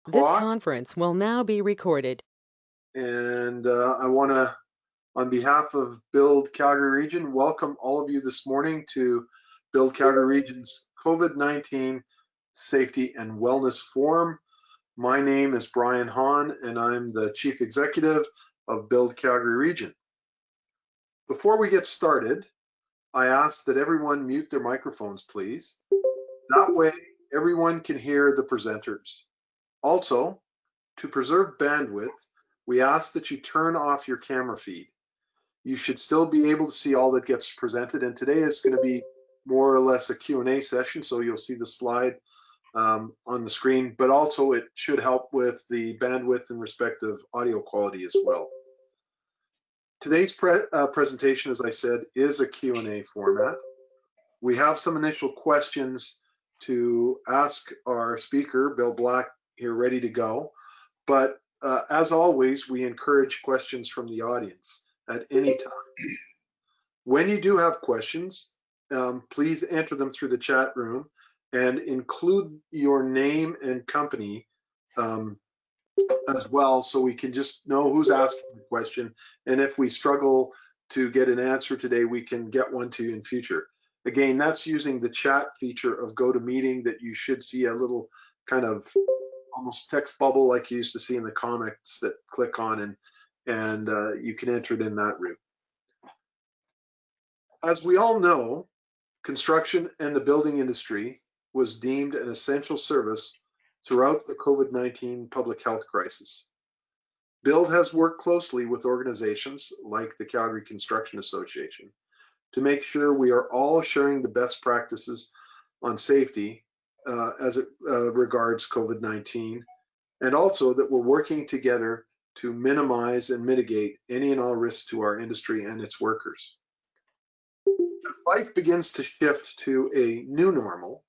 This O'clock, conference will now be recorded. and I want to, on behalf of Build Calgary Region, welcome all of you this morning to Build Calgary Region's COVID-19 Safety and Wellness Forum. My name is Brian Hahn, and I'm the Chief Executive of Build Calgary Region. Before we get started, I ask that everyone mute their microphones, please. That way, everyone can hear the presenters. Also, to preserve bandwidth, we ask that you turn off your camera feed. You should still be able to see all that gets presented, and today is going to be more or less a Q&A session, so you'll see the slide on the screen, but also it should help with the bandwidth and respect of audio quality as well. Today's presentation, as I said, is a Q&A format. We have some initial questions to ask our speaker, Bill Black, here ready to go. But as always, we encourage questions from the audience at any time. When you do have questions, please enter them through the chat room and include your name and company as well, so we can just know who's asking the question. And if we struggle to get an answer today, we can get one to you in future. Again, that's using the chat feature of GoToMeeting that you should see a little kind of almost text bubble like you used to see in the comics that click on, and you can enter it in that route. As we all know, construction and the building industry was deemed an essential service throughout the COVID-19 public health crisis. Build has worked closely with organizations like the Calgary Construction Association to make sure we are all sharing the best practices on safety as it regards COVID-19, and also that we're working together to minimize and mitigate any and all risks to our industry and its workers. As life begins to shift to a new normal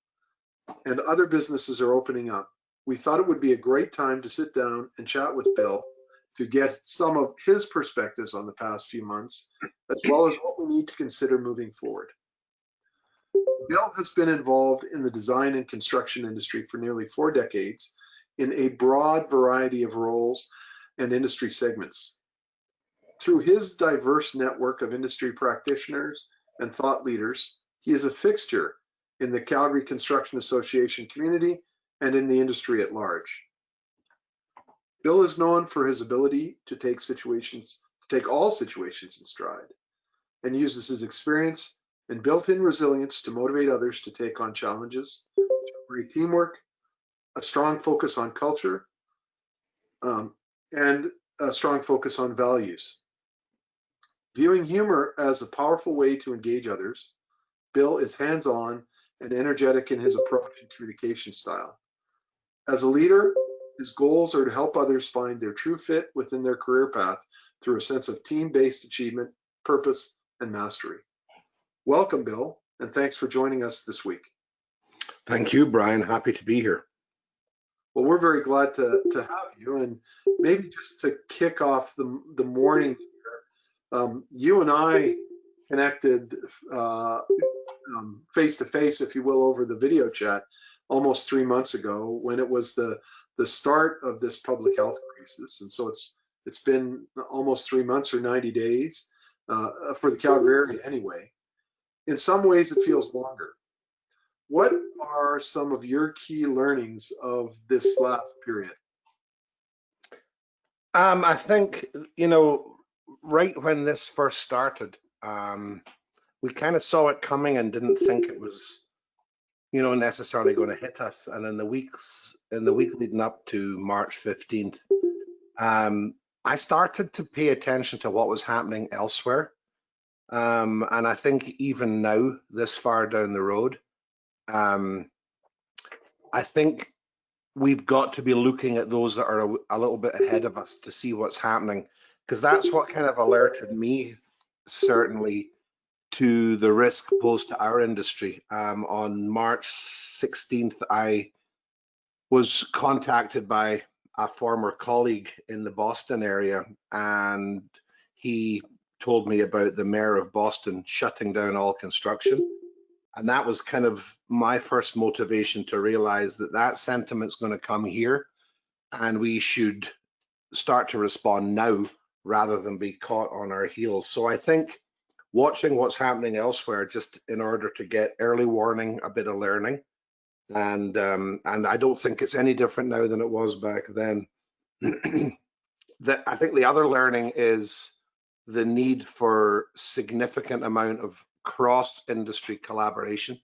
and other businesses are opening up, we thought it would be a great time to sit down and chat with Bill to get some of his perspectives on the past few months, as well as what we need to consider moving forward. Bill has been involved in the design and construction industry for nearly 4 decades in a broad variety of roles and industry segments. Through his diverse network of industry practitioners and thought leaders, he is a fixture in the Calgary Construction Association community and in the industry at large. Bill is known for his ability to take all situations in stride, and uses his experience and built-in resilience to motivate others to take on challenges, great teamwork, a strong focus on culture, and a strong focus on values. Viewing humor as a powerful way to engage others, Bill is hands-on and energetic in his approach and communication style. As a leader, his goals are to help others find their true fit within their career path through a sense of team-based achievement, purpose, and mastery. Welcome, Bill, and thanks for joining us this week. Thank you, Brian. Happy to be here. Well, we're very glad to have you, and maybe just to kick off the morning here, you and I connected face-to-face, if you will, over the video chat almost 3 months ago when it was the start of this public health crisis. And so it's been almost 3 months or 90 days for the Calgary area anyway. In some ways, it feels longer. What are some of your key learnings of this last period? I think, right when this first started, we kind of saw it coming and didn't think it was, necessarily going to hit us. And in the week leading up to March 15th, I started to pay attention to what was happening elsewhere. And I think even now, this far down the road, I think we've got to be looking at those that are a little bit ahead of us to see what's happening, because that's what kind of alerted me, certainly, to the risk posed to our industry. On March 16th, I was contacted by a former colleague in the Boston area, and he told me about the mayor of Boston shutting down all construction. And that was kind of my first motivation to realize that sentiment's going to come here. and we should start to respond now rather than be caught on our heels. So I think watching what's happening elsewhere, just in order to get early warning, a bit of learning, and I don't think it's any different now than it was back then. I think the other learning is the need for significant amount of cross-industry collaboration.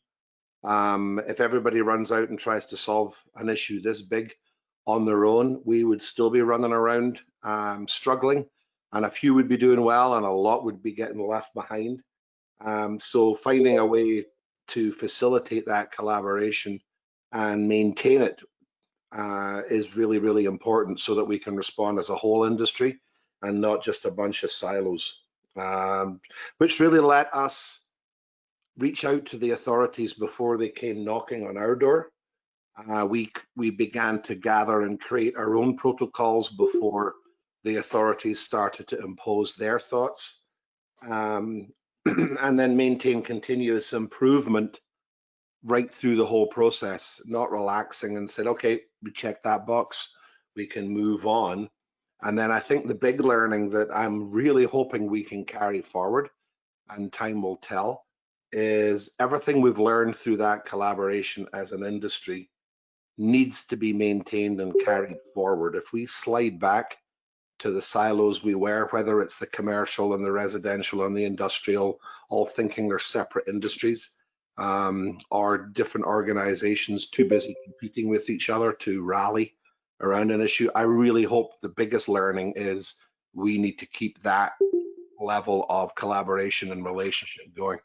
If everybody runs out and tries to solve an issue this big on their own, we would still be running around struggling, and a few would be doing well and a lot would be getting left behind. So finding a way to facilitate that collaboration and maintain it is really, really important, so that we can respond as a whole industry and not just a bunch of silos, which really let us reach out to the authorities before they came knocking on our door. We began to gather and create our own protocols before the authorities started to impose their thoughts, and then maintain continuous improvement right through the whole process, not relaxing and said, okay, we checked that box, we can move on. And then I think the big learning that I'm really hoping we can carry forward, and time will tell, is everything we've learned through that collaboration as an industry needs to be maintained and carried forward. If we slide back to the silos we were, whether it's the commercial and the residential and the industrial, all thinking they're separate industries, or different organizations too busy competing with each other to rally around an issue, I really hope the biggest learning is we need to keep that level of collaboration and relationship going.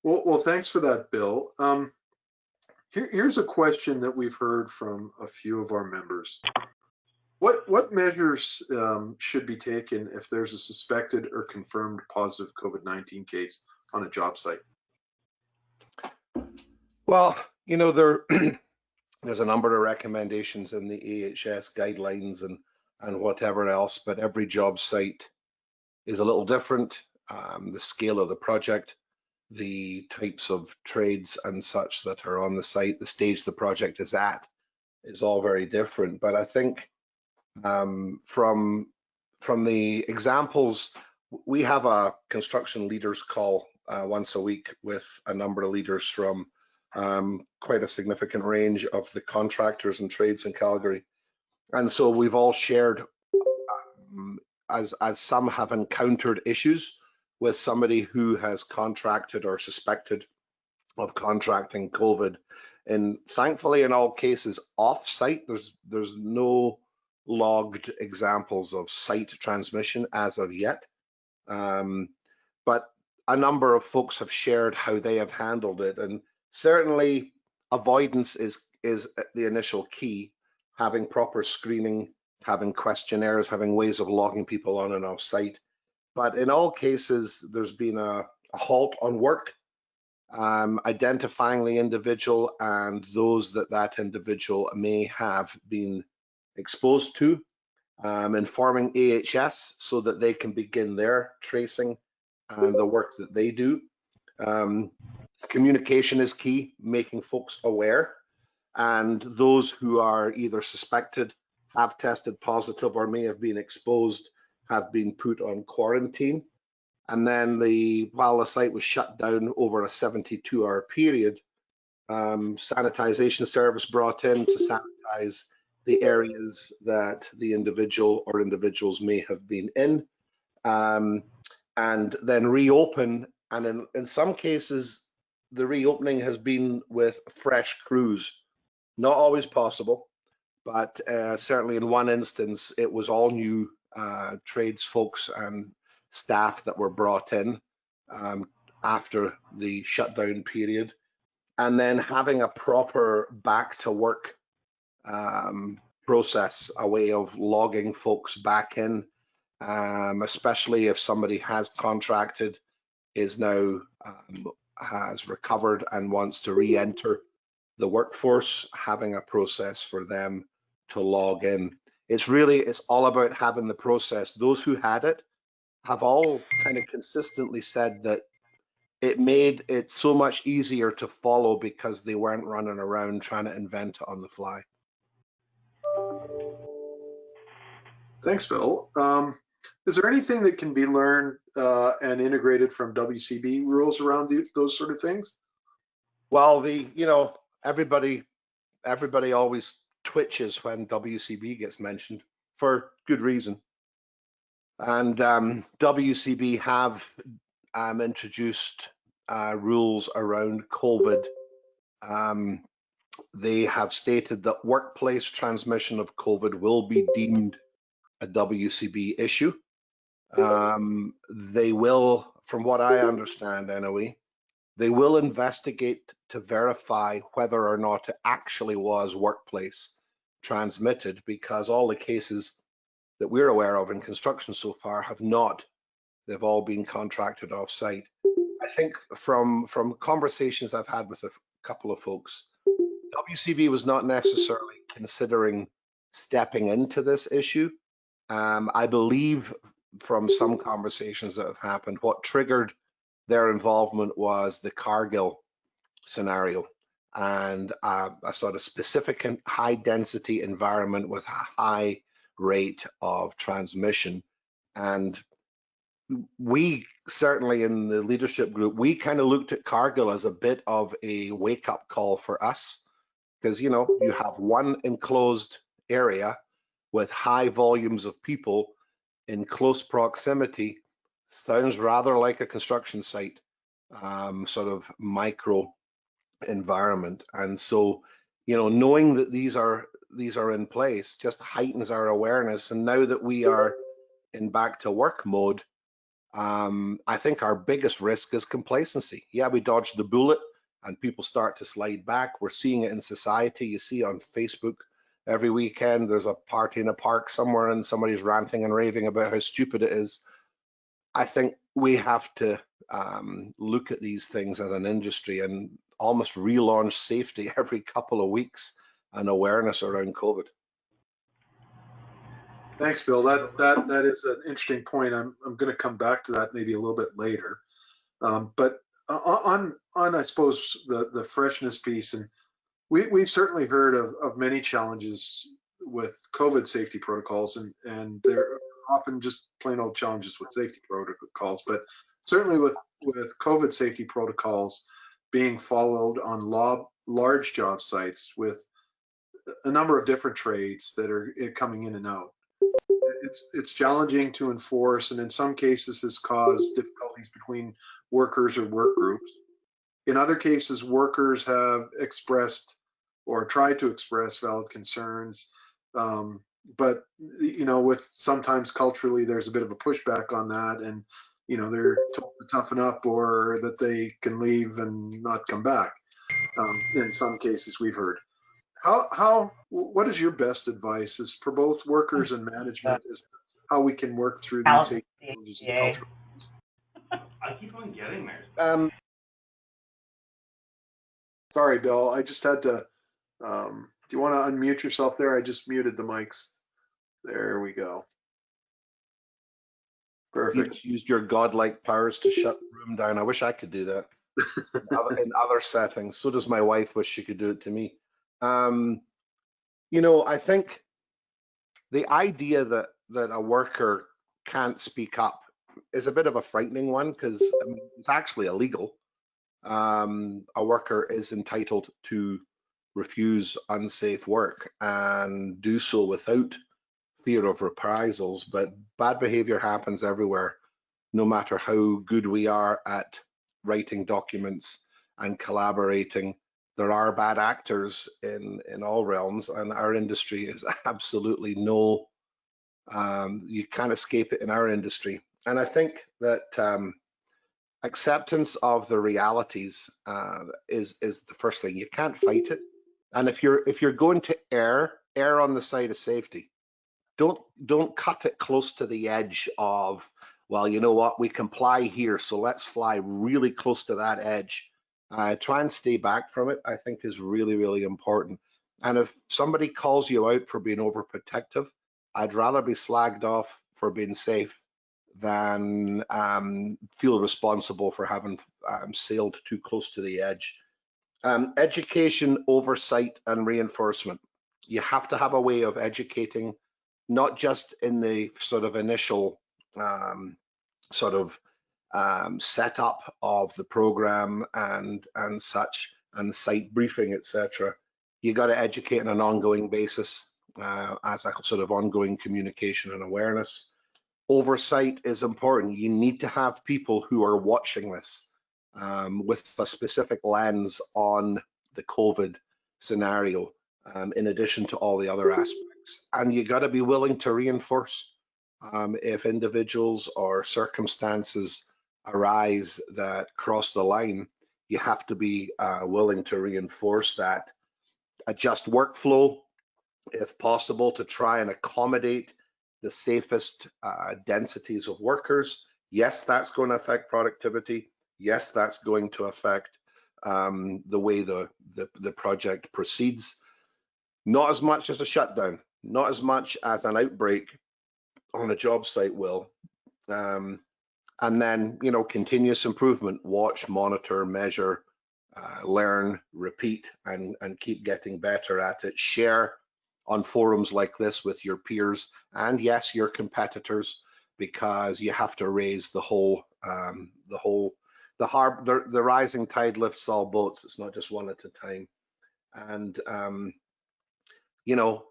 Well, thanks for that, Bill. Here's a question that we've heard from a few of our members. What measures should be taken if there's a suspected or confirmed positive COVID-19 case on a job site? Well, you know, there's a number of recommendations in the AHS guidelines and whatever else, but every job site is a little different. The scale of the project, the types of trades and such that are on the site, the stage the project is at, is all very different. But I think from the examples, we have a construction leaders call once a week with a number of leaders from quite a significant range of the contractors and trades in Calgary. And so we've all shared, as some have encountered issues with somebody who has contracted or suspected of contracting COVID. And thankfully, in all cases, off-site, there's no logged examples of site transmission as of yet. But a number of folks have shared how they have handled it. And certainly avoidance is the initial key, having proper screening, having questionnaires, having ways of logging people on and off site. But in all cases, there's been a halt on work, identifying the individual and those that individual may have been exposed to, informing AHS so that they can begin their tracing and the work that they do. Communication is key, making folks aware, and those who are either suspected, have tested positive, or may have been exposed have been put on quarantine. And then while the site was shut down over a 72-hour period, sanitization service brought in to sanitize the areas that the individual or individuals may have been in, and then reopen. And in some cases, the reopening has been with fresh crews. Not always possible, but certainly in one instance, it was all new trades folks and staff that were brought in after the shutdown period. And then having a proper back to work process, a way of logging folks back in, especially if somebody has contracted, is now has recovered and wants to re-enter the workforce, having a process for them to log in. It's all about having the process. Those who had it have all kind of consistently said that it made it so much easier to follow because they weren't running around trying to invent it on the fly. Thanks, Bill. Is there anything that can be learned and integrated from WCB rules around those sort of things? Well, everybody always twitches when WCB gets mentioned for good reason. And WCB have introduced rules around COVID. They have stated that workplace transmission of COVID will be deemed a WCB issue. They will, from what I understand anyway, they will investigate to verify whether or not it actually was workplace transmitted, because all the cases that we're aware of in construction so far have not. They've all been contracted off-site. I think from conversations I've had with a couple of folks, WCB was not necessarily considering stepping into this issue. I believe from some conversations that have happened, what triggered their involvement was the Cargill scenario and a sort of specific high density environment with a high rate of transmission. And we certainly in the leadership group, we kind of looked at Cargill as a bit of a wake-up call for us, because you have one enclosed area with high volumes of people in close proximity. Sounds rather like a construction site, sort of micro environment. And so, knowing that these are in place just heightens our awareness. And now that we are in back to work mode, I think our biggest risk is complacency. Yeah, we dodged the bullet and people start to slide back. We're seeing it in society. You see on Facebook every weekend, there's a party in a park somewhere and somebody's ranting and raving about how stupid it is. I think we have to look at these things as an industry and almost relaunch safety every couple of weeks and awareness around COVID. Thanks, Bill. That is an interesting point. I'm going to come back to that maybe a little bit later. But on I suppose the freshness piece, and we've certainly heard of many challenges with COVID safety protocols, and they're often just plain old challenges with safety protocols. But certainly with COVID safety protocols being followed on large job sites with a number of different trades that are coming in and out. It's challenging to enforce, and in some cases has caused difficulties between workers or work groups. In other cases, workers have expressed or tried to express valid concerns, but with sometimes culturally there's a bit of a pushback on that, and they're told to toughen up or that they can leave and not come back. In some cases, we've heard. What is your best advice is for both workers and management as to how we can work through these safety challenges and cultural issues? I keep on getting there. Sorry, Bill. I just had to. Do you want to unmute yourself there? I just muted the mics. There we go. Perfect. You just used your godlike powers to shut the room down. I wish I could do that in other settings. So does my wife wish she could do it to me. I think the idea that a worker can't speak up is a bit of a frightening one, because it's actually illegal. A worker is entitled to refuse unsafe work and do so without fear of reprisals, but bad behavior happens everywhere, no matter how good we are at writing documents and collaborating. There are bad actors in all realms, and our industry is absolutely you can't escape it in our industry. And I think that acceptance of the realities is the first thing. You can't fight it, and if you're going to err on the side of safety. Don't cut it close to the edge of, well, you know what, we comply here, so let's fly really close to that edge. Try and stay back from it, I think, is really, really important. And if somebody calls you out for being overprotective, I'd rather be slagged off for being safe than feel responsible for having sailed too close to the edge. Education, oversight, and reinforcement. You have to have a way of educating, not just in the sort of initial setup of the program and such, and site briefing, etc. You got to educate on an ongoing basis as a sort of ongoing communication and awareness. Oversight is important. You need to have people who are watching this with a specific lens on the COVID scenario, in addition to all the other aspects. And you got to be willing to reinforce if individuals or circumstances arise that cross the line. You have to be willing to reinforce that. Adjust workflow, if possible, to try and accommodate the safest densities of workers. Yes, that's going to affect productivity. Yes, that's going to affect the way the project proceeds. Not as much as a shutdown, not as much as an outbreak on a job site will. And then, you know, continuous improvement, watch, monitor, measure, learn, repeat, and keep getting better at it. Share on forums like this with your peers and, yes, your competitors, because you have to raise the rising tide lifts all boats. It's not just one at a time. And you know,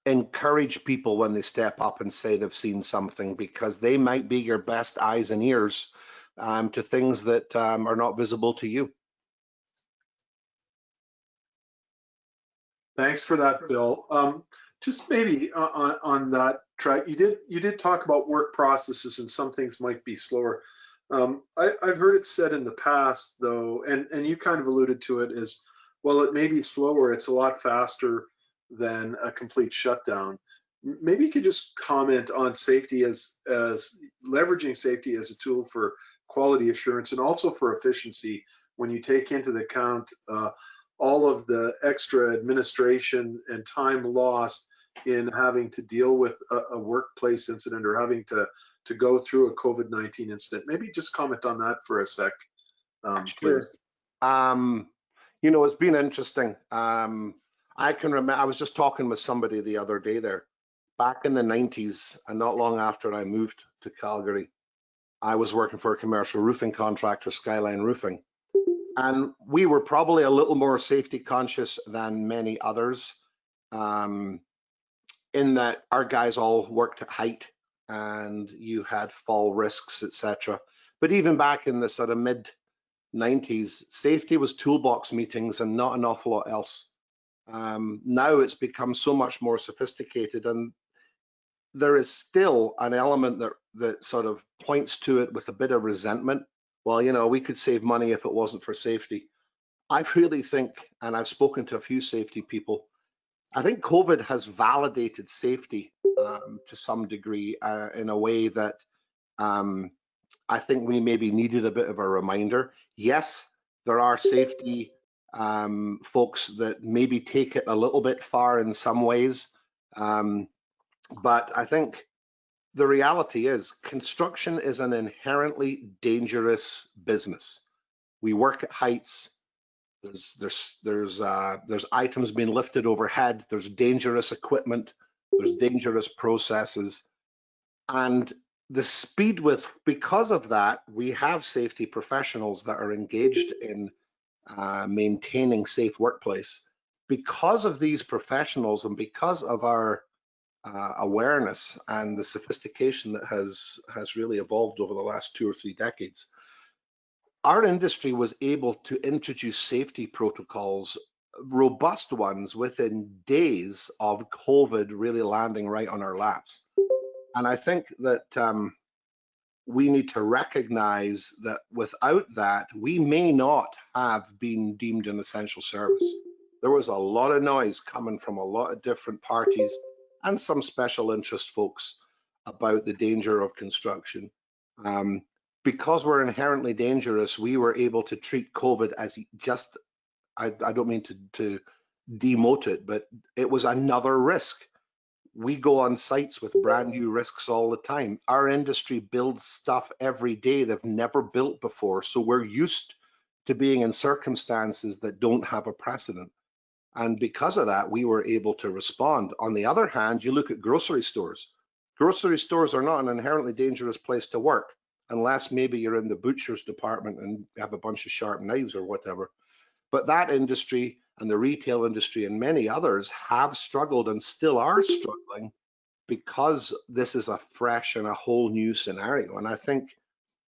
encourage people when they step up and say they've seen something, because they might be your best eyes and ears to things that are not visible to you. Thanks for that, Bill. Just maybe on that track, you did talk about work processes, and some things might be slower. I've heard it said in the past, though, and you kind of alluded to it, is, well, it may be slower, it's a lot faster than a complete shutdown. Maybe you could just comment on safety as leveraging safety as a tool for quality assurance and also for efficiency when you take into account all of the extra administration and time lost in having to deal with a workplace incident or having to go through a COVID-19 incident. Maybe just comment on that for a sec, please. You know, it's been interesting. I can remember, I was just talking with somebody the other day there. Back in the 90s, and not long after I moved to Calgary, I was working for a commercial roofing contractor, Skyline Roofing. And we were probably a little more safety conscious than many others, in that our guys all worked at height and you had fall risks, etc. But even back in the sort of mid 90s, safety was toolbox meetings and not an awful lot else. Now it's become so much more sophisticated, and there is still an element that sort of points to it with a bit of resentment. Well, you know, we could save money if it wasn't for safety. I really think, and I've spoken to a few safety people, I think COVID has validated safety to some degree in a way that I think we maybe needed a bit of a reminder. Yes, there are safety folks that maybe take it a little bit far in some ways, but I think the reality is construction is an inherently dangerous business. We work at heights. There's items being lifted overhead. There's dangerous equipment. There's dangerous processes, and the speed with, because of that, we have safety professionals that are engaged in maintaining safe workplace. Because of these professionals and because of our awareness and the sophistication that has really evolved over the last 2 or 3 decades, our industry was able to introduce safety protocols, robust ones, within days of COVID really landing right on our laps. And I think that we need to recognize that without that, we may not have been deemed an essential service. There was a lot of noise coming from a lot of different parties and some special interest folks about the danger of construction. Because we're inherently dangerous, we were able to treat COVID as just, I don't mean to demote it, but it was another risk. We go on sites with brand new risks all the time. Our industry builds stuff every day they've never built before. So we're used to being in circumstances that don't have a precedent. And because of that, we were able to respond. On the other hand, you look at grocery stores. Grocery stores are not an inherently dangerous place to work, unless maybe you're in the butcher's department and have a bunch of sharp knives or whatever. But that industry and the retail industry and many others have struggled and still are struggling because this is a fresh and a whole new scenario. And I think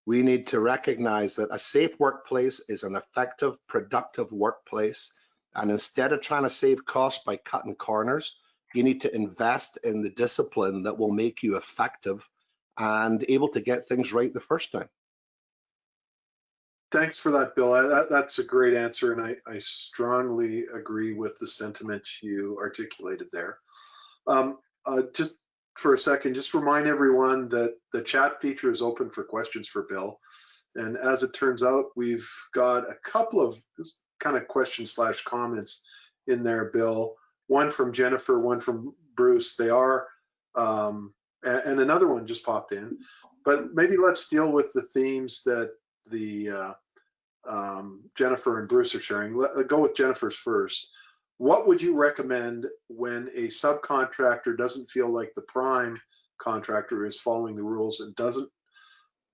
we need to recognize that a safe workplace is an effective, productive workplace. And instead of trying to save costs by cutting corners, you need to invest in the discipline that will make you effective and able to get things right the first time. Thanks for that, Bill. That's a great answer, and I strongly agree with the sentiment you articulated there. Just for a second, just remind everyone that the chat feature is open for questions for Bill. And as it turns out, we've got a couple of kind of questions / comments in there, Bill. One from Jennifer, one from Bruce. They are, and another one just popped in. But maybe let's deal with the themes that the Jennifer and Bruce are sharing. Let's go with Jennifer's first. What would you recommend when a subcontractor doesn't feel like the prime contractor is following the rules and doesn't,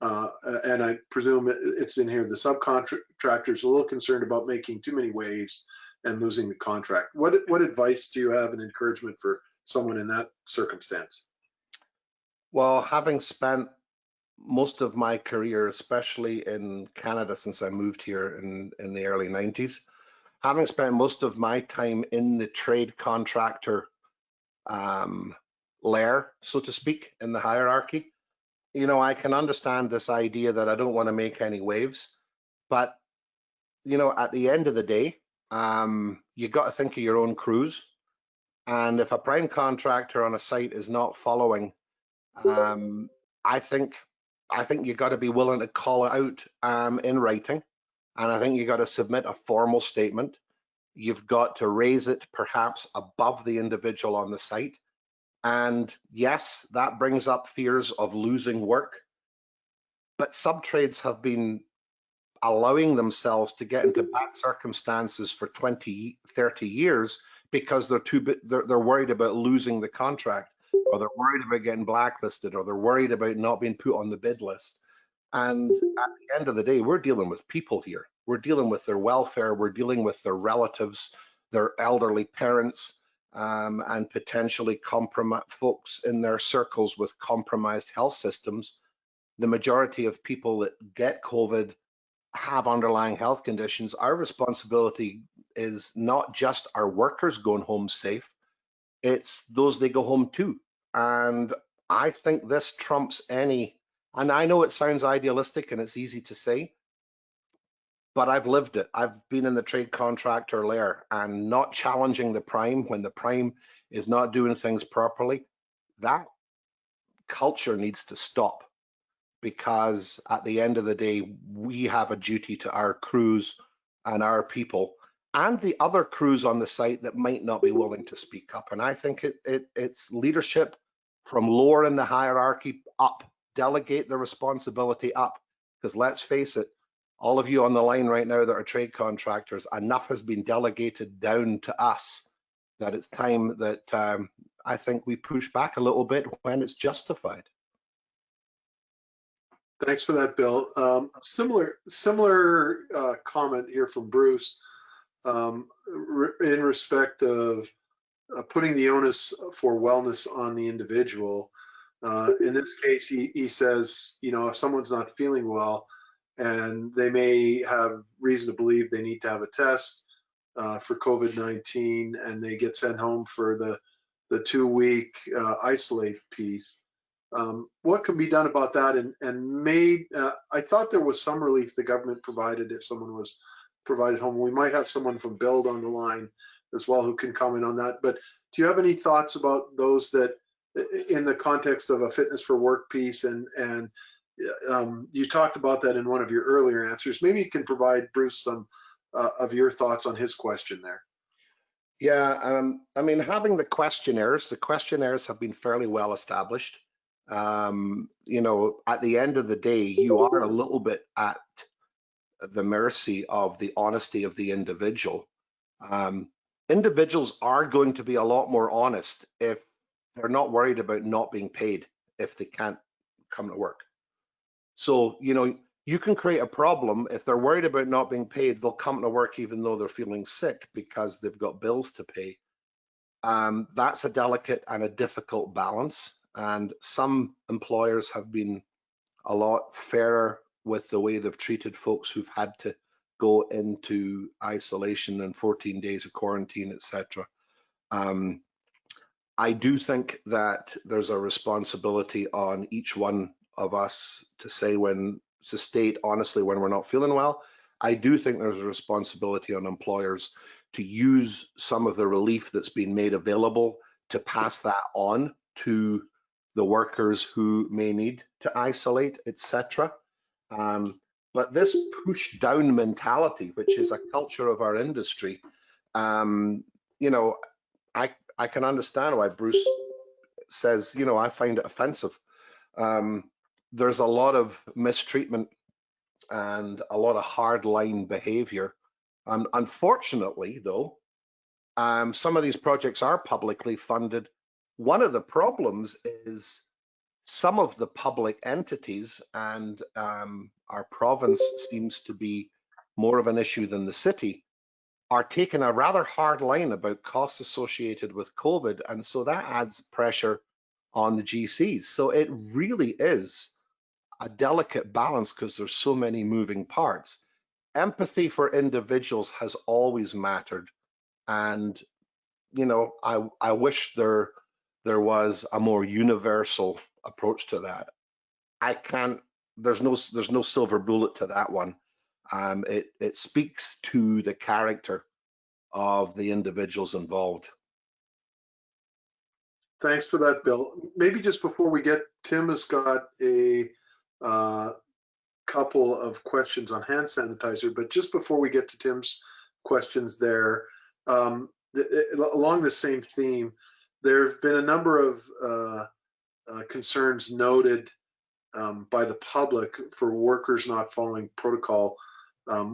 and I presume it's in here, the subcontractor is a little concerned about making too many waves and losing the contract? What advice do you have and encouragement for someone in that circumstance? Well, having spent most of my career, especially in Canada since I moved here in the early 90s, having spent most of my time in the trade contractor layer, so to speak, in the hierarchy, you know, I can understand this idea that I don't want to make any waves, but, you know, at the end of the day, you got to think of your own crews. And if a prime contractor on a site is not following, I think you got to be willing to call it out in writing. And I think you got to submit a formal statement. You've got to raise it perhaps above the individual on the site. And yes, that brings up fears of losing work. But subtrades have been allowing themselves to get into bad circumstances for 20, 30 years because they're worried about losing the contract, or they're worried about getting blacklisted, or they're worried about not being put on the bid list. And at the end of the day, we're dealing with people here. We're dealing with their welfare. We're dealing with their relatives, their elderly parents, and potentially compromised folks in their circles with compromised health systems. The majority of people that get COVID have underlying health conditions. Our responsibility is not just our workers going home safe, it's those they go home to. And I think this trumps any, and I know it sounds idealistic and it's easy to say, but I've lived it. I've been in the trade contractor layer, and not challenging the prime when the prime is not doing things properly, that culture needs to stop, because at the end of the day, we have a duty to our crews and our people and the other crews on the site that might not be willing to speak up. And I think it's leadership from lower in the hierarchy up, delegate the responsibility up, because let's face it, all of you on the line right now that are trade contractors, enough has been delegated down to us that it's time that I think we push back a little bit when it's justified. Thanks for that, Bill. Similar comment here from Bruce in respect of putting the onus for wellness on the individual. In this case, he says, you know, if someone's not feeling well and they may have reason to believe they need to have a test for COVID-19 and they get sent home for the 2-week isolate piece. What can be done about that? And I thought there was some relief the government provided if someone was provided home. We might have someone from Build on the line as well who can comment on that. But do you have any thoughts about those that, in the context of a fitness for work piece, and you talked about that in one of your earlier answers. Maybe you can provide Bruce some of your thoughts on his question there. Yeah, I mean, having the questionnaires have been fairly well established. You know, at the end of the day, you are a little bit at the mercy of the honesty of the individual. Individuals are going to be a lot more honest if they're not worried about not being paid if they can't come to work. So, you know, you can create a problem. If they're worried about not being paid, they'll come to work even though they're feeling sick because they've got bills to pay. That's a delicate and a difficult balance. And some employers have been a lot fairer with the way they've treated folks who've had to go into isolation and 14 days of quarantine, etc. I do think that there's a responsibility on each one of us to state honestly when we're not feeling well. I do think there's a responsibility on employers to use some of the relief that's been made available to pass that on to the workers who may need to isolate, etc. But this push down mentality, which is a culture of our industry, you know, I can understand why Bruce says, you know, I find it offensive. There's a lot of mistreatment and a lot of hardline behavior. Unfortunately, though, some of these projects are publicly funded. One of the problems is some of the public entities, and our province seems to be more of an issue than the city, are taking a rather hard line about costs associated with COVID. And so that adds pressure on the GCs. So it really is a delicate balance because there's so many moving parts. Empathy for individuals has always mattered. And, you know, I wish there was a more universal approach to that. There's no silver bullet to that one. It speaks to the character of the individuals involved. Thanks for that, Bill. Maybe just before we get, Tim has got a couple of questions on hand sanitizer, but just before we get to Tim's questions there, along the same theme, there have been a number of concerns noted by the public for workers not following protocol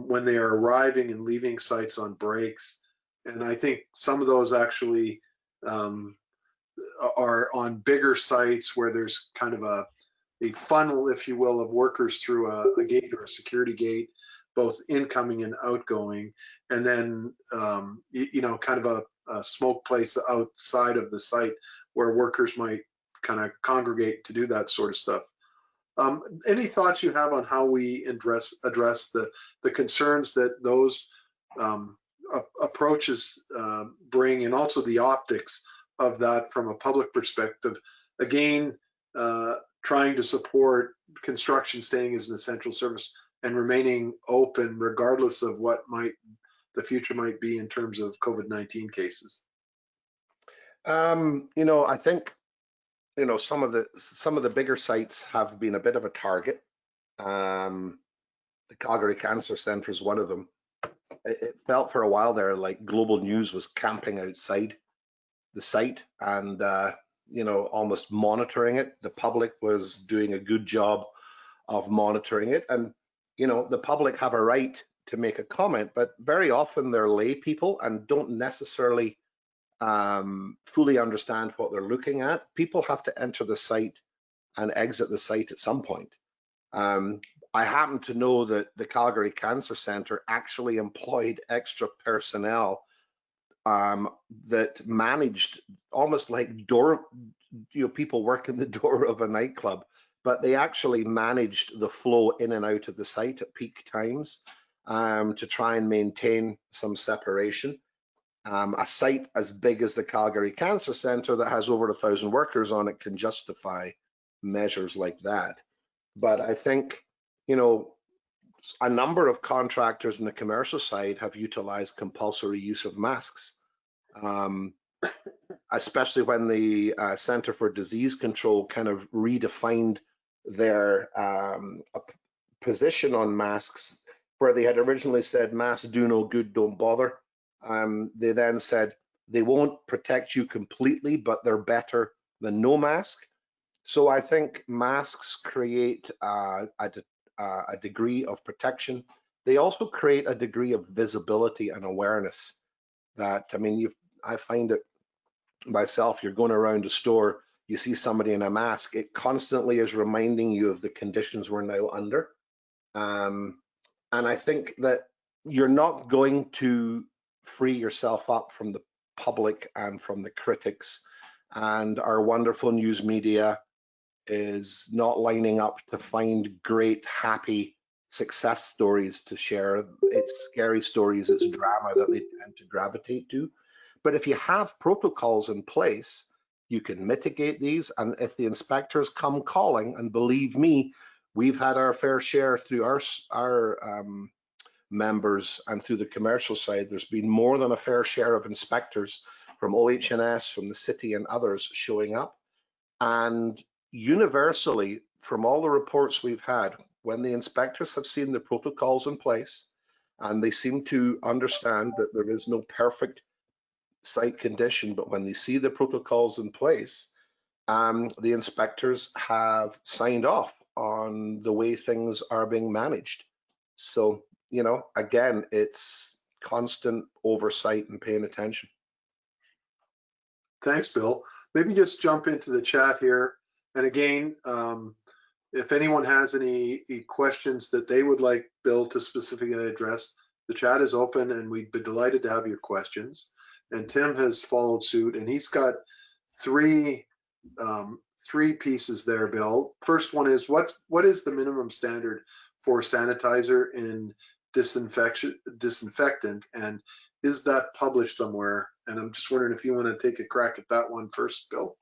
when they are arriving and leaving sites on breaks. And I think some of those actually are on bigger sites where there's kind of a funnel, if you will, of workers through a gate or a security gate, both incoming and outgoing, and then you know, kind of a smoke place outside of the site where workers might kind of congregate to do that sort of stuff. Any thoughts you have on how we address the concerns that those approaches bring, and also the optics of that from a public perspective? Again, trying to support construction staying as an essential service and remaining open regardless of what the future might be in terms of COVID-19 cases. You know, I think, you know, some of the bigger sites have been a bit of a target. The Calgary Cancer Centre is one of them. It felt for a while there like Global News was camping outside the site and you know, almost monitoring it. The public was doing a good job of monitoring it, and you know, the public have a right to make a comment, but very often they're lay people and don't necessarily fully understand what they're looking at. People have to enter the site and exit the site at some point. I happen to know that the Calgary Cancer Centre actually employed extra personnel that managed almost like people working the door of a nightclub, but they actually managed the flow in and out of the site at peak times to try and maintain some separation. A site as big as the Calgary Cancer Centre that has over 1,000 workers on it can justify measures like that. But I think, you know, a number of contractors in the commercial side have utilized compulsory use of masks, especially when the Centre for Disease Control kind of redefined their position on masks, where they had originally said masks do no good, don't bother. They then said They won't protect you completely, but they're better than no mask. So I think masks create a degree of protection. They also create a degree of visibility and awareness that, I mean, I find it myself, you're going around a store, you see somebody in a mask, it constantly is reminding you of the conditions we're now under. And I think that you're not going to free yourself up from the public and from the critics, and our wonderful news media is not lining up to find great, happy success stories to share. It's scary stories, it's drama that they tend to gravitate to. But if you have protocols in place, you can mitigate these. And if the inspectors come calling, and believe me, we've had our fair share through our members and through the commercial side, there's been more than a fair share of inspectors from OH&S, from the city and others showing up. And universally, from all the reports we've had, when the inspectors have seen the protocols in place, and they seem to understand that there is no perfect site condition, but when they see the protocols in place, the inspectors have signed off on the way things are being managed. So, you know, again, it's constant oversight and paying attention. Thanks, Bill. Maybe just jump into the chat here. And again, if anyone has any questions that they would like Bill to specifically address, the chat is open and we'd be delighted to have your questions. And Tim has followed suit, and he's got three pieces there, Bill. First one is, what is the minimum standard for sanitizer and disinfectant, and is that published somewhere? And I'm just wondering if you want to take a crack at that one first, Bill.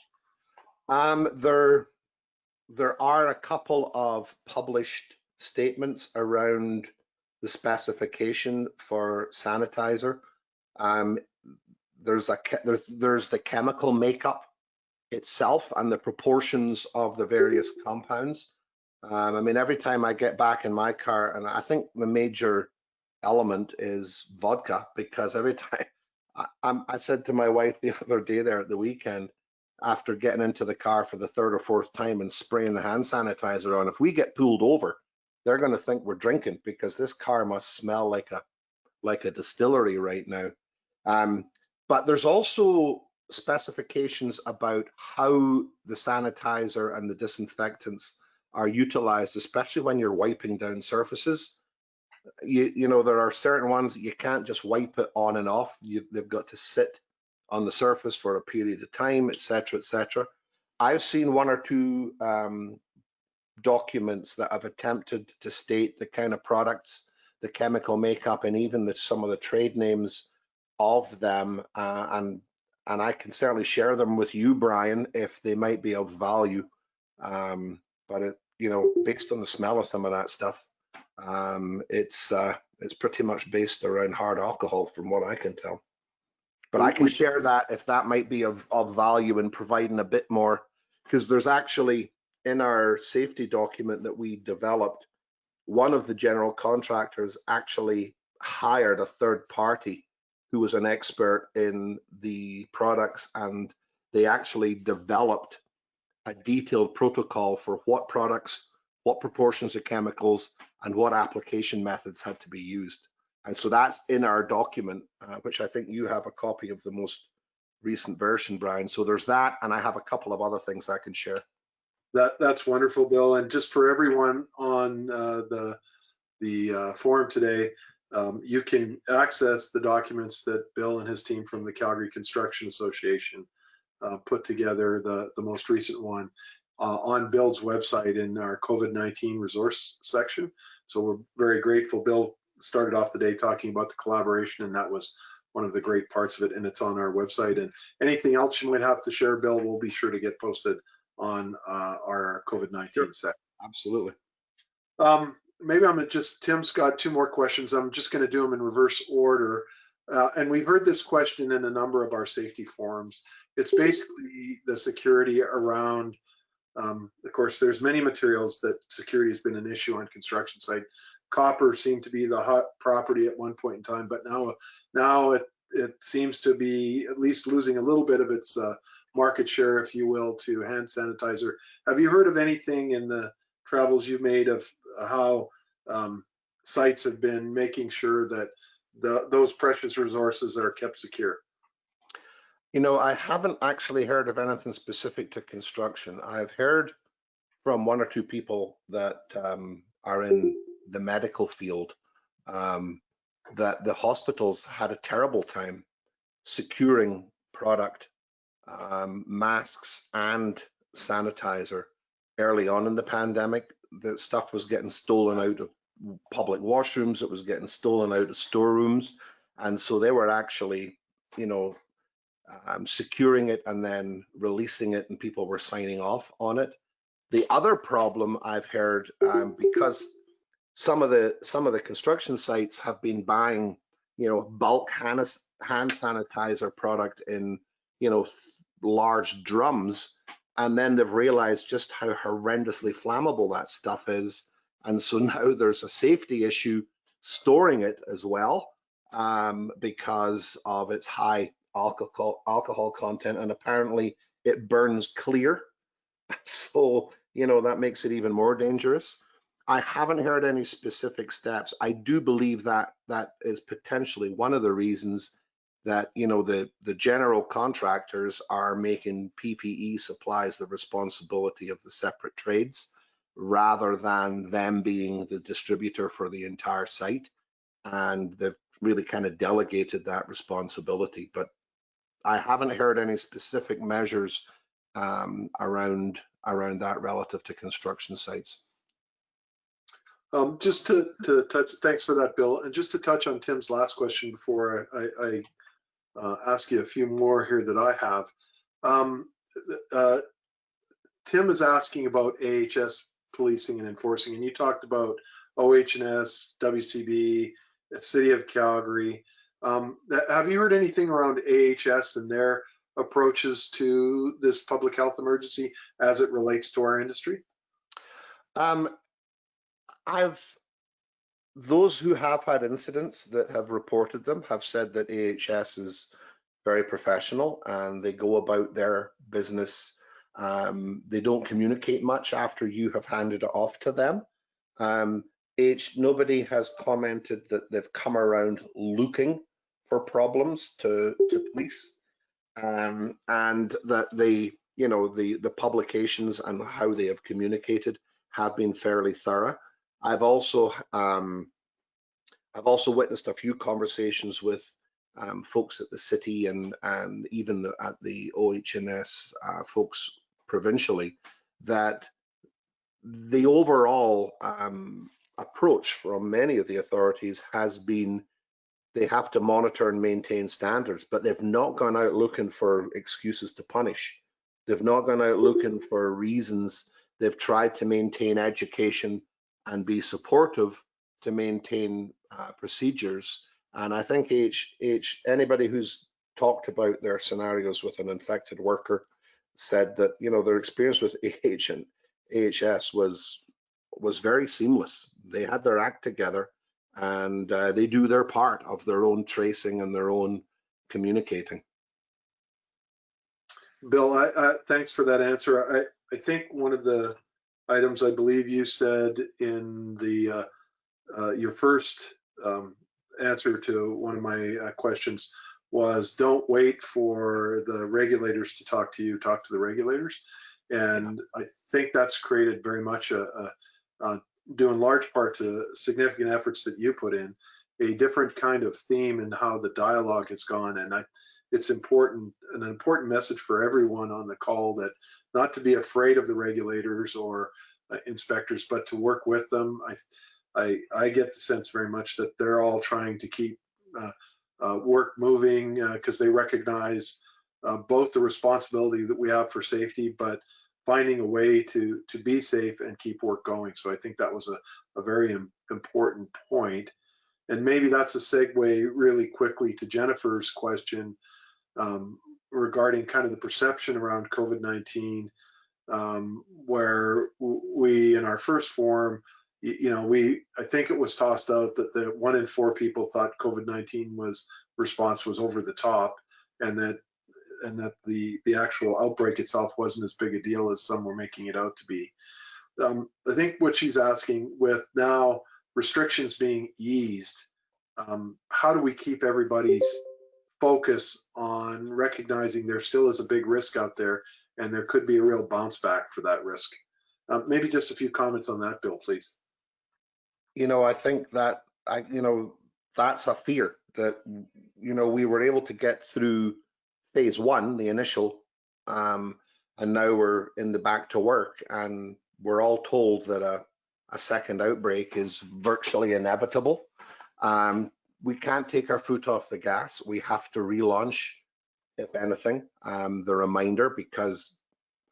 There are a couple of published statements around the specification for sanitizer. There's the chemical makeup itself and the proportions of the various compounds. I mean, every time I get back in my car, and I think the major element is vodka, because every time I said to my wife the other day there at the weekend, after getting into the car for the third or fourth time and spraying the hand sanitizer on, if we get pulled over, they're going to think we're drinking, because this car must smell like a distillery right now. But there's also specifications about how the sanitizer and the disinfectants are utilized, especially when you're wiping down surfaces. You know, there are certain ones that you can't just wipe it on and off. They've got to sit on the surface for a period of time, etc., etc. I've seen one or two documents that have attempted to state the kind of products, the chemical makeup, and even some of the trade names of them, and I can certainly share them with you, Brian, if they might be of value. But you know, based on the smell of some of that stuff, it's pretty much based around hard alcohol, from what I can tell. But I can share that if that might be of value in providing a bit more, because there's actually, in our safety document that we developed, one of the general contractors actually hired a third party who was an expert in the products, and they actually developed a detailed protocol for what products, what proportions of chemicals, and what application methods had to be used. And so that's in our document, which I think you have a copy of the most recent version, Brian. So there's that, and I have a couple of other things I can share. That's wonderful, Bill. And just for everyone on the forum today, you can access the documents that Bill and his team from the Calgary Construction Association put together, the most recent one, on Bill's website in our COVID-19 resource section. So we're very grateful. Bill started off the day talking about the collaboration, and that was one of the great parts of it, and it's on our website. And anything else you might have to share, Bill, we'll be sure to get posted on our COVID-19 section. Absolutely. Maybe I'm just, Tim's got two more questions. I'm just going to do them in reverse order. And we've heard this question in a number of our safety forums. It's basically the security around, of course, there's many materials that security has been an issue on construction site. Copper seemed to be the hot property at one point in time, but now it seems to be at least losing a little bit of its market share, if you will, to hand sanitizer. Have you heard of anything in the travels you've made of how sites have been making sure that those precious resources are kept secure? You know, I haven't actually heard of anything specific to construction. I've heard from one or two people that are in the medical field that the hospitals had a terrible time securing product, masks and sanitizer early on in the pandemic. The stuff was getting stolen out of public washrooms, it was getting stolen out of storerooms, and so they were actually, you know, securing it and then releasing it, and people were signing off on it. The other problem I've heard, because some of the construction sites have been buying, you know, bulk hand sanitizer product in, you know, large drums, and then they've realized just how horrendously flammable that stuff is, and so now there's a safety issue storing it as well, because of its high alcohol content, and apparently it burns clear. So, you know, that makes it even more dangerous. I haven't heard any specific steps. I do believe that that is potentially one of the reasons that, you know, the general contractors are making PPE supplies the responsibility of the separate trades, rather than them being the distributor for the entire site. And they've really kind of delegated that responsibility. But I haven't heard any specific measures around that relative to construction sites. Just to touch, thanks for that, Bill. And just to touch on Tim's last question before I ask you a few more here that I have. Tim is asking about AHS policing and enforcing, and you talked about OH&S, WCB, the City of Calgary. Have you heard anything around AHS and their approaches to this public health emergency as it relates to our industry? Those who have had incidents that have reported them have said that AHS is very professional and they go about their business. They don't communicate much after you have handed it off to them. Nobody has commented that they've come around looking for problems to police, and that the publications and how they have communicated have been fairly thorough. I've also witnessed a few conversations with folks at the city and even at the OH&S folks provincially, that the overall approach from many of the authorities has been they have to monitor and maintain standards, but they've not gone out looking for excuses to punish. They've not gone out looking for reasons. They've tried to maintain education and be supportive to maintain procedures. And I think anybody who's talked about their scenarios with an infected worker said that, you know, their experience with AHS was very seamless. They had their act together, and they do their part of their own tracing and their own communicating. Bill, thanks for that answer. I think one of the items I believe you said in the your first answer to one of my questions was, don't wait for the regulators to talk to you, talk to the regulators. And I think that's created very much due in large part to significant efforts that you put in, a different kind of theme in how the dialogue has gone. And it's important, an important message for everyone on the call, that not to be afraid of the regulators or inspectors, but to work with them. I get the sense very much that they're all trying to keep work moving because they recognize both the responsibility that we have for safety, but finding a way to be safe and keep work going. So I think that was a very important point. And maybe that's a segue really quickly to Jennifer's question regarding kind of the perception around COVID-19, where we, in our first forum, I think it was tossed out that the 1 in 4 people thought COVID-19 was response was over the top, and that the actual outbreak itself wasn't as big a deal as some were making it out to be. I think what she's asking, with now restrictions being eased, how do we keep everybody's focus on recognizing there still is a big risk out there, and there could be a real bounce back for that risk? Maybe just a few comments on that, Bill, please. I think that that's a fear that we were able to get through phase one, the initial, and now we're in the back to work, and we're all told that a second outbreak is virtually inevitable. We can't take our foot off the gas. We have to relaunch, if anything, the reminder, because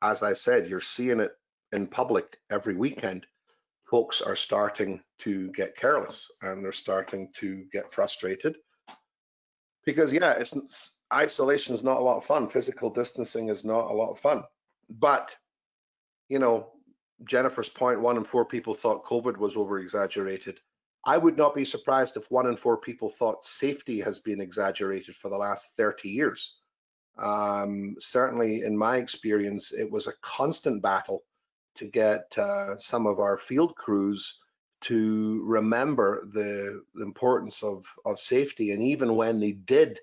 as I said, you're seeing it in public every weekend. Folks are starting to get careless, and they're starting to get frustrated because, yeah, isolation is not a lot of fun. Physical distancing is not a lot of fun. But, Jennifer's point, 1 in 4 people thought COVID was over-exaggerated. I would not be surprised if 1 in 4 people thought safety has been exaggerated for the last 30 years. Certainly, in my experience, it was a constant battle to get some of our field crews to remember the importance of safety. And even when they did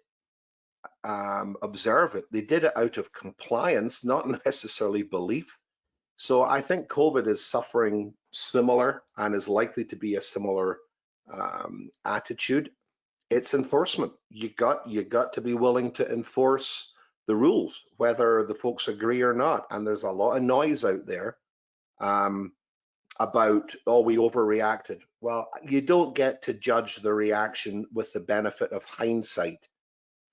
observe it, they did it out of compliance, not necessarily belief. So I think COVID is suffering similar and is likely to be a similar attitude. It's enforcement. You got to be willing to enforce the rules, whether the folks agree or not. And there's a lot of noise out there about, oh, we overreacted. Well, you don't get to judge the reaction with the benefit of hindsight,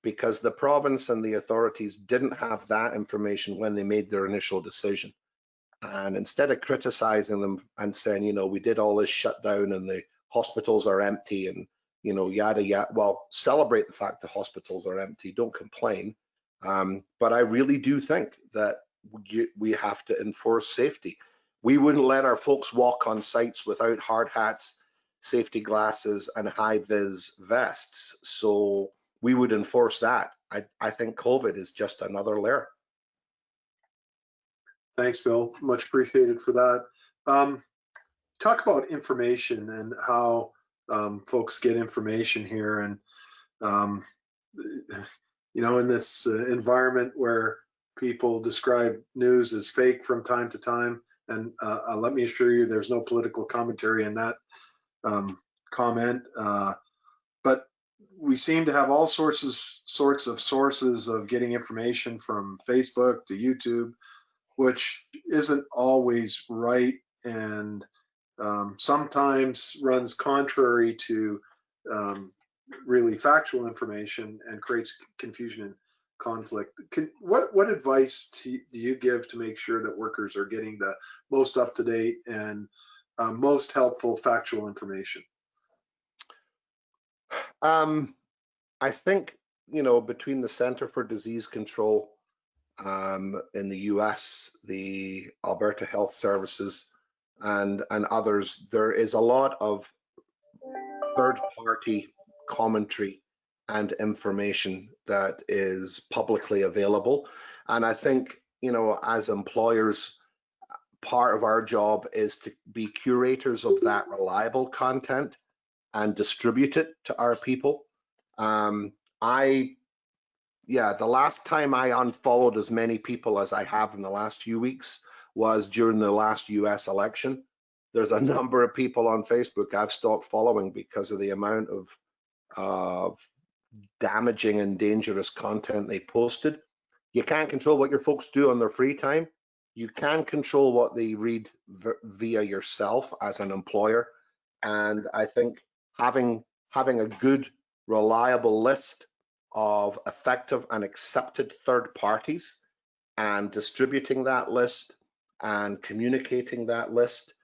because the province and the authorities didn't have that information when they made their initial decision. And instead of criticizing them and saying, we did all this shutdown and the hospitals are empty and, yada, yada, well, celebrate the fact the hospitals are empty, don't complain. But I really do think that we have to enforce safety. We wouldn't let our folks walk on sites without hard hats, safety glasses, and high-vis vests. So we would enforce that. I think COVID is just another layer. Thanks, Bill. Much appreciated for that. Talk about information and how folks get information here. And, in this environment where people describe news as fake from time to time, and let me assure you, there's no political commentary in that comment. But we seem to have all sorts of sources of getting information, from Facebook to YouTube, which isn't always right, and sometimes runs contrary to really factual information and creates confusion and conflict. What advice do you give to make sure that workers are getting the most up-to-date and most helpful factual information? I think, between the Center for Disease Control in the US, the Alberta Health Services, and others, there is a lot of third-party commentary and information that is publicly available. And I think, as employers, part of our job is to be curators of that reliable content and distribute it to our people. The last time I unfollowed as many people as I have in the last few weeks was during the last US election. There's a number of people on Facebook I've stopped following because of the amount of damaging and dangerous content they posted. You can't control what your folks do on their free time. You can control what they read via yourself as an employer. And I think having a good, reliable list of effective and accepted third parties and distributing that list and communicating that list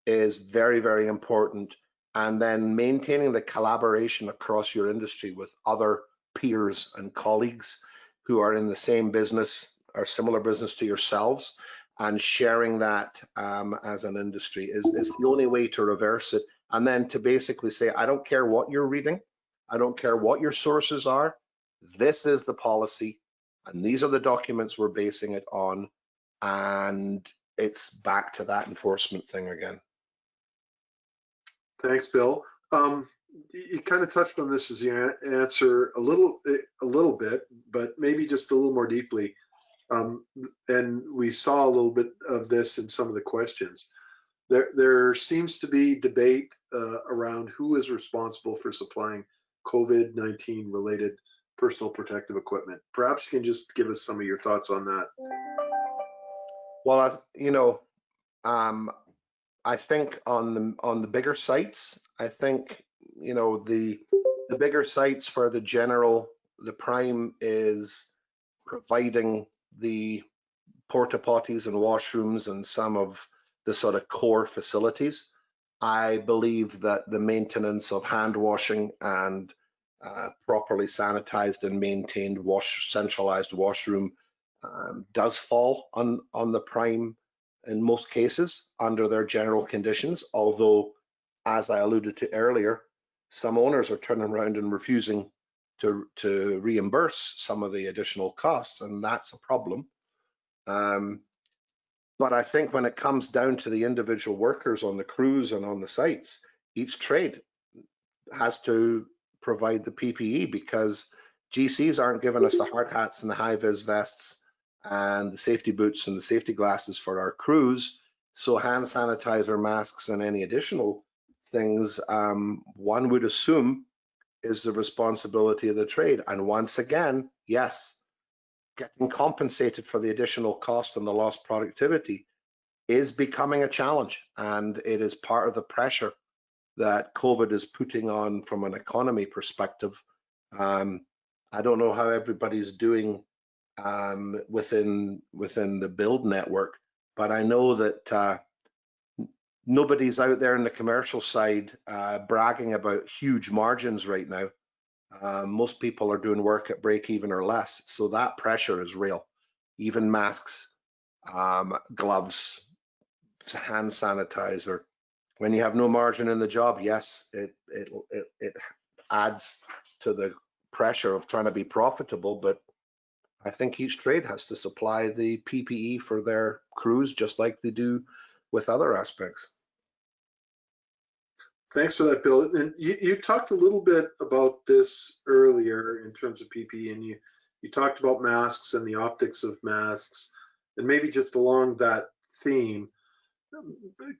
is very, very important. And then maintaining the collaboration across your industry with other peers and colleagues who are in the same business or similar business to yourselves, and sharing that as an industry is the only way to reverse it. And then to basically say, I don't care what you're reading, I don't care what your sources are. This is the policy, and these are the documents we're basing it on, and it's back to that enforcement thing again. Thanks, Bill. You kind of touched on this as you answer a little bit, but maybe just a little more deeply. And we saw a little bit of this in some of the questions. There seems to be debate around who is responsible for supplying COVID-19 related personal protective equipment. Perhaps you can just give us some of your thoughts on that. Well, I think on the bigger sites, I think, the bigger sites where the prime is providing the porta potties and washrooms and some of the sort of core facilities. I believe that the maintenance of hand washing and properly sanitized and maintained centralized washroom does fall on the prime in most cases under their general conditions, although, as I alluded to earlier, some owners are turning around and refusing to reimburse some of the additional costs, and that's a problem. But I think when it comes down to the individual workers on the crews and on the sites, each trade has to provide the PPE, because GCs aren't giving us the hard hats and the high-vis vests and the safety boots and the safety glasses for our crews. So hand sanitizer, masks, and any additional things, one would assume is the responsibility of the trade. And once again, yes, getting compensated for the additional cost and the lost productivity is becoming a challenge, and it is part of the pressure that COVID is putting on from an economy perspective. I don't know how everybody's doing within the build network, but I know that nobody's out there in the commercial side bragging about huge margins right now. Most people are doing work at break even or less, so that pressure is real. Even masks, gloves, hand sanitizer. When you have no margin in the job, yes, it adds to the pressure of trying to be profitable, but I think each trade has to supply the PPE for their crews just like they do with other aspects. Thanks for that, Bill. And you talked a little bit about this earlier in terms of PPE, and you talked about masks and the optics of masks, and maybe just along that theme,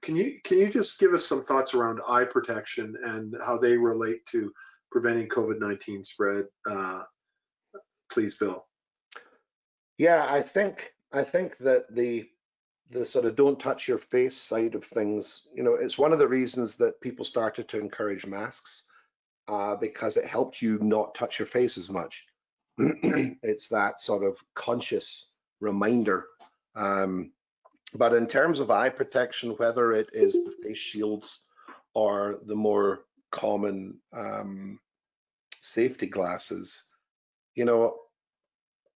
can you just give us some thoughts around eye protection and how they relate to preventing COVID-19 spread, please, Bill? Yeah, I think that the sort of don't touch your face side of things, it's one of the reasons that people started to encourage masks, because it helped you not touch your face as much. It's that sort of conscious reminder. But in terms of eye protection, whether it is the face shields or the more common safety glasses,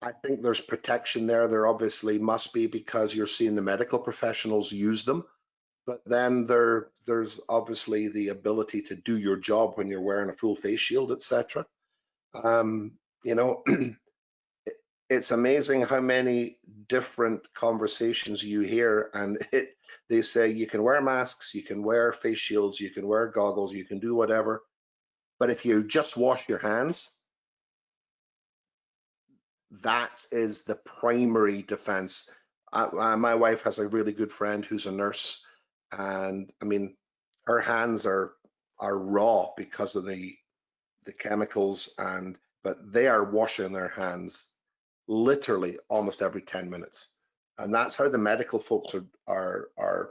I think there's protection there. There obviously must be, because you're seeing the medical professionals use them. But then there's obviously the ability to do your job when you're wearing a full face shield, etc. It's amazing how many different conversations you hear, and they say you can wear masks, you can wear face shields, you can wear goggles, you can do whatever. But if you just wash your hands, that is the primary defense. My wife has a really good friend who's a nurse, and I mean, her hands are raw because of the chemicals, but they are washing their hands literally almost every 10 minutes. And that's how the medical folks are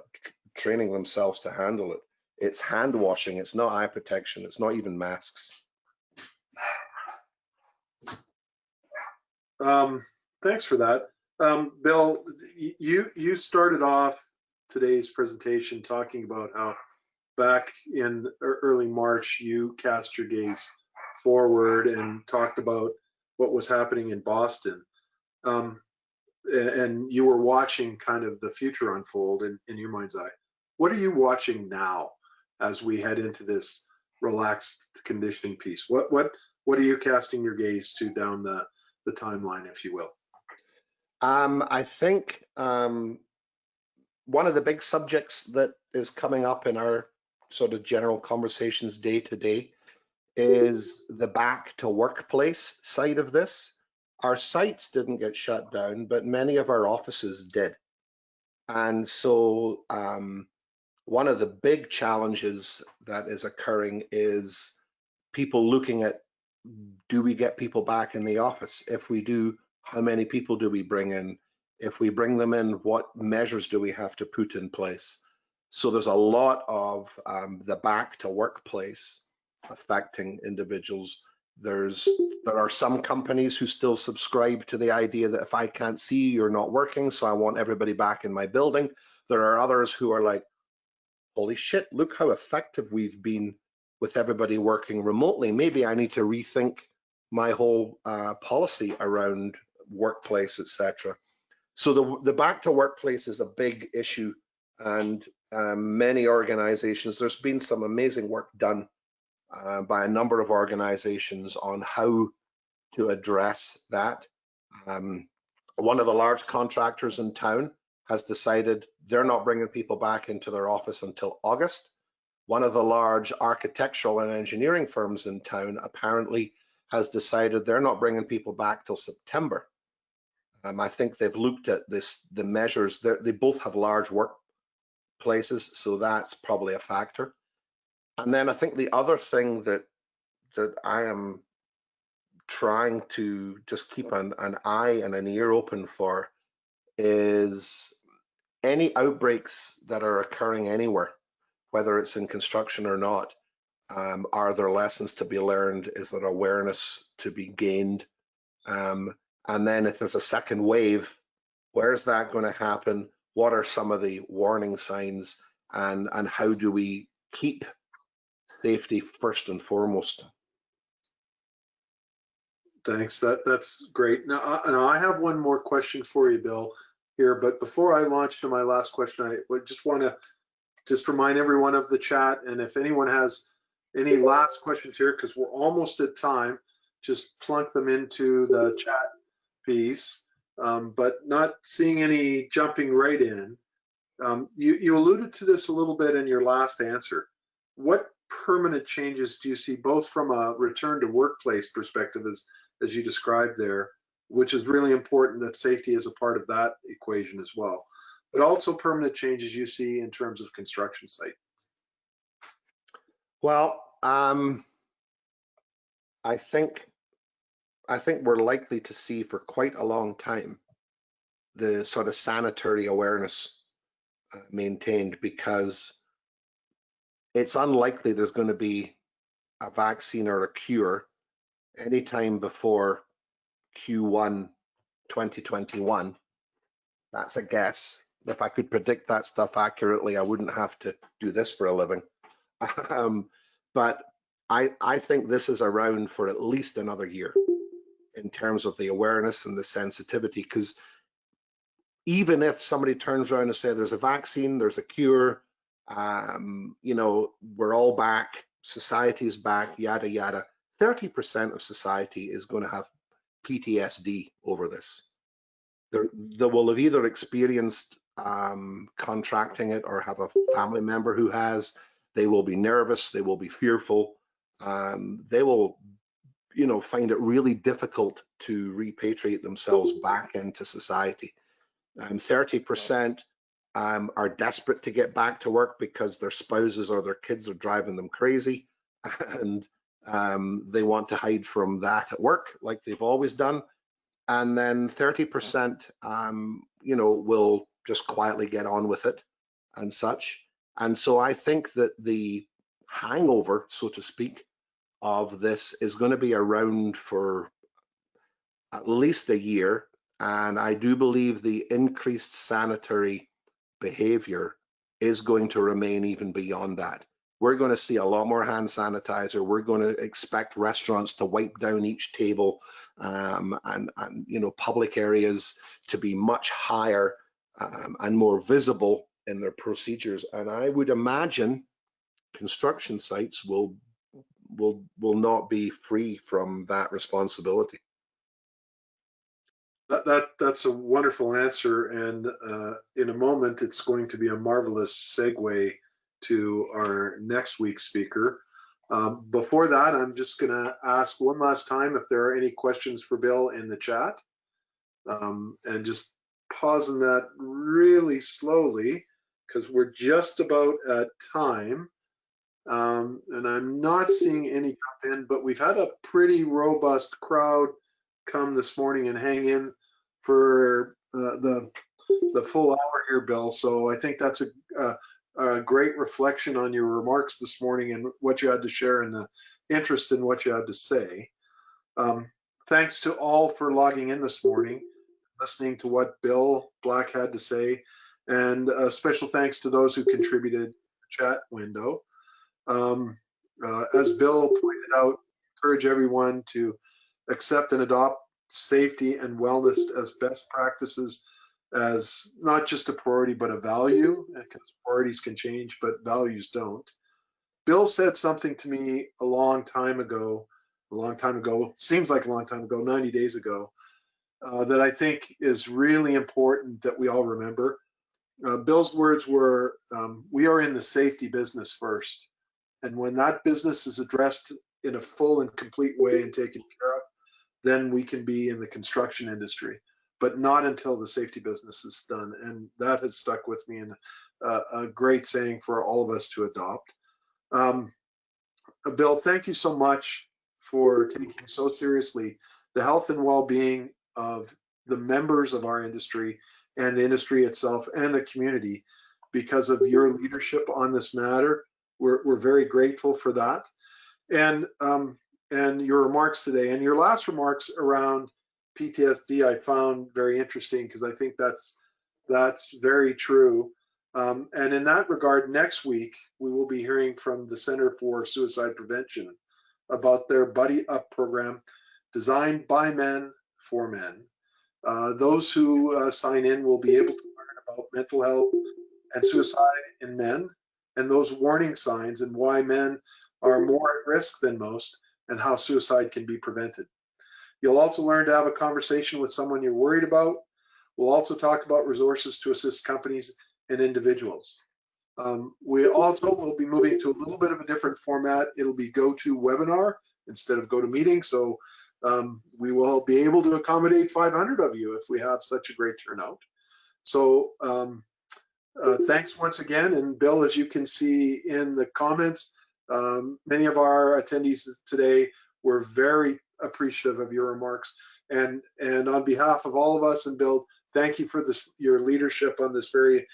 training themselves to handle it. It's hand washing, it's not eye protection, it's not even masks. Thanks for that. Bill, you started off today's presentation talking about how back in early March, you cast your gaze forward and talked about what was happening in Boston. And you were watching kind of the future unfold in your mind's eye. What are you watching now as we head into this relaxed conditioning piece? What are you casting your gaze to down the timeline, if you will? I think one of the big subjects that is coming up in our sort of general conversations day to day is the back to workplace side of this. Our sites didn't get shut down, but many of our offices did. And so one of the big challenges that is occurring is people looking at, do we get people back in the office? If we do, how many people do we bring in? If we bring them in, what measures do we have to put in place? So there's a lot of the back to workplace affecting individuals. There are some companies who still subscribe to the idea that if I can't see you, you're not working, so I want everybody back in my building. There are others who are like, holy shit, look how effective we've been with everybody working remotely. Maybe I need to rethink my whole policy around workplace, etc. So the back to workplace is a big issue, and many organizations, there's been some amazing work done by a number of organizations on how to address that. One of the large contractors in town has decided they're not bringing people back into their office until August. One of the large architectural and engineering firms in town apparently has decided they're not bringing people back till September. I think they've looked at the measures. They both have large workplaces, so that's probably a factor. And then I think the other thing that I am trying to just keep an eye and an ear open for is any outbreaks that are occurring anywhere, whether it's in construction or not. Are there lessons to be learned? Is there awareness to be gained? And then if there's a second wave, where's that going to happen? What are some of the warning signs? And how do we keep safety first and foremost? Thanks. That's great. Now I have one more question for you, Bill, here. But before I launch to my last question, I would just want to remind everyone of the chat, and if anyone has any last questions here, because we're almost at time, just plunk them into the chat piece. But not seeing any jumping right in. You alluded to this a little bit in your last answer. What permanent changes do you see, both from a return to workplace perspective, as you described there, which is really important that safety is a part of that equation as well, but also permanent changes you see in terms of construction site? Well, I think we're likely to see for quite a long time the sort of sanitary awareness maintained, because it's unlikely there's going to be a vaccine or a cure anytime before Q1 2021. That's a guess. If I could predict that stuff accurately, I wouldn't have to do this for a living. But I think this is around for at least another year in terms of the awareness and the sensitivity, because even if somebody turns around and says there's a vaccine, there's a cure, you know, we're all back, society's back, yada, yada, 30% of society is going to have PTSD over this. They will have either experienced contracting it or have a family member who has. They will be nervous, they will be fearful, they will, you know, find it really difficult to repatriate themselves back into society. 30% are desperate to get back to work because their spouses or their kids are driving them crazy, and they want to hide from that at work like they've always done. And then 30%, you know, will just quietly get on with it and such. And so I think that the hangover, so to speak, of this is going to be around for at least a year. And I do believe the increased sanitary behavior is going to remain even beyond that. We're going to see a lot more hand sanitizer. We're going to expect restaurants to wipe down each table, and you know, public areas to be much higher and more visible in their procedures. And I would imagine construction sites will will not be free from that responsibility. That's a wonderful answer, and in a moment it's going to be a marvelous segue to our next week's speaker. Before that, I'm just going to ask one last time if there are any questions for Bill in the chat, and just pausing that really slowly because we're just about at time, and I'm not seeing any come in, but we've had a pretty robust crowd come this morning and hang in for the full hour here, Bill. So I think that's a great reflection on your remarks this morning and what you had to share and the interest in what you had to say. Thanks to all for logging in this morning, listening to what Bill Black had to say, and a special thanks to those who contributed in the chat window. As Bill pointed out, encourage everyone to accept and adopt safety and wellness as best practices, as not just a priority but a value, because priorities can change but values don't. Bill said something to me a long time ago, seems like a long time ago, 90 days ago, that I think is really important that we all remember. Bill's words were, we are in the safety business first. And when that business is addressed in a full and complete way and taken care of, then we can be in the construction industry, but not until the safety business is done. And that has stuck with me, and a great saying for all of us to adopt. Bill, thank you so much for taking so seriously the health and well-being of the members of our industry and the industry itself and the community. Because of your leadership on this matter, we're very grateful for that. And your remarks today, and your last remarks around PTSD, I found very interesting, because I think that's very true. And in that regard, next week we will be hearing from the Center for Suicide Prevention about their Buddy Up program, designed by men for men. Those who sign in will be able to learn about mental health and suicide in men, and those warning signs, and why men are more at risk than most, and how suicide can be prevented. You'll also learn to have a conversation with someone you're worried about. We'll also talk about resources to assist companies and individuals. We also will be moving to a little bit of a different format. It'll be GoToWebinar instead of GoToMeeting. So we will be able to accommodate 500 of you if we have such a great turnout. So thanks once again. And Bill, as you can see in the comments, many of our attendees today were very appreciative of your remarks. And on behalf of all of us, and Bill, thank you for your leadership on this very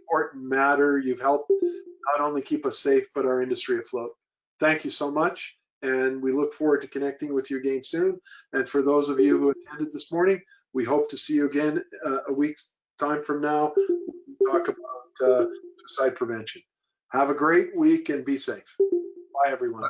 important matter. You've helped not only keep us safe, but our industry afloat. Thank you so much. And we look forward to connecting with you again soon. And for those of you who attended this morning, we hope to see you again a week's time from now. We'll talk about suicide prevention. Have a great week and be safe. Bye, everyone.